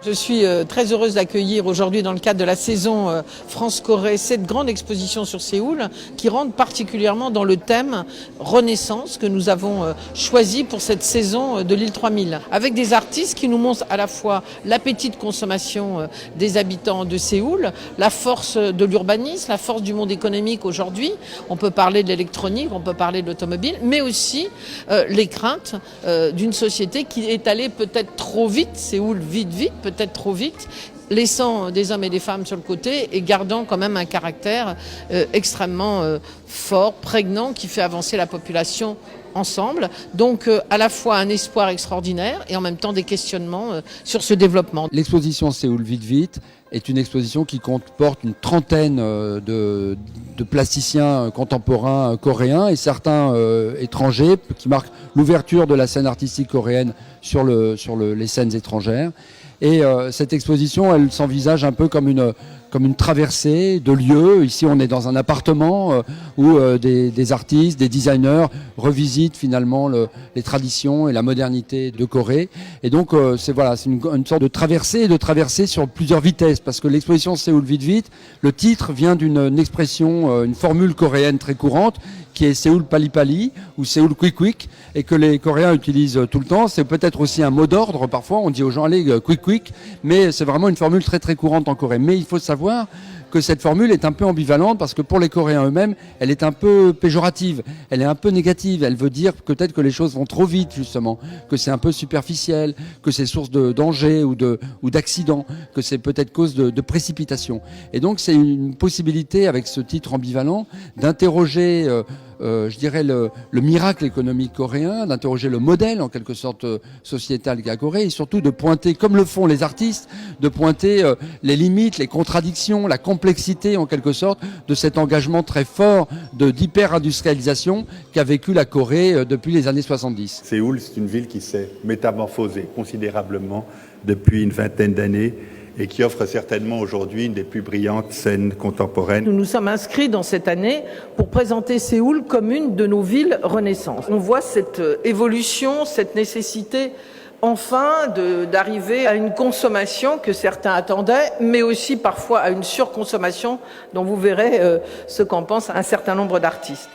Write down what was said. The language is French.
Je suis très heureuse d'accueillir aujourd'hui dans le cadre de la saison France-Corée cette grande exposition sur Séoul qui rentre particulièrement dans le thème Renaissance que nous avons choisi pour cette saison de l'île 3000 avec des artistes qui nous montrent à la fois l'appétit de consommation des habitants de Séoul, la force de l'urbanisme, la force du monde économique aujourd'hui. On peut parler de l'électronique, on peut parler de l'automobile, mais aussi les craintes d'une société qui est allée peut-être trop vite, Séoul vite, peut-être trop vite, laissant des hommes et des femmes sur le côté et gardant quand même un caractère extrêmement fort, prégnant, qui fait avancer la population ensemble. Donc à la fois un espoir extraordinaire et en même temps des questionnements sur ce développement. L'exposition Séoul vite est une exposition qui comporte une trentaine de plasticiens contemporains coréens et certains étrangers qui marquent l'ouverture de la scène artistique coréenne sur les scènes étrangères. Et cette exposition, elle s'envisage un peu comme une traversée de lieux. Ici, on est dans un appartement où des artistes, des designers revisitent finalement les traditions et la modernité de Corée. Et donc, c'est une sorte de traversée sur plusieurs vitesses. Parce que l'exposition Séoul vite, le titre vient d'une expression, une formule coréenne très courante, qui est Séoul Pali Pali ou Séoul Quick Quick, et que les Coréens utilisent tout le temps. C'est peut-être aussi un mot d'ordre parfois, on dit aux gens allez Quick Quick, mais c'est vraiment une formule très très courante en Corée. Mais il faut savoir que cette formule est un peu ambivalente parce que pour les Coréens eux-mêmes, elle est un peu péjorative, elle est un peu négative, elle veut dire peut-être que les choses vont trop vite justement, que c'est un peu superficiel, que c'est source de danger ou d'accident, que c'est peut-être cause de précipitation. Et donc c'est une possibilité avec ce titre ambivalent d'interroger je dirais le miracle économique coréen, d'interroger le modèle en quelque sorte sociétal qu'a Corée et surtout de pointer, comme le font les artistes, de pointer les limites, les contradictions, la complexité en quelque sorte de cet engagement très fort d'hyper-industrialisation qu'a vécu la Corée depuis les années 70. Séoul, c'est une ville qui s'est métamorphosée considérablement depuis une vingtaine d'années et qui offre certainement aujourd'hui une des plus brillantes scènes contemporaines. Nous nous sommes inscrits dans cette année pour présenter Séoul comme une de nos villes Renaissance. On voit cette évolution, cette nécessité enfin d'arriver à une consommation que certains attendaient, mais aussi parfois à une surconsommation dont vous verrez ce qu'en pensent un certain nombre d'artistes.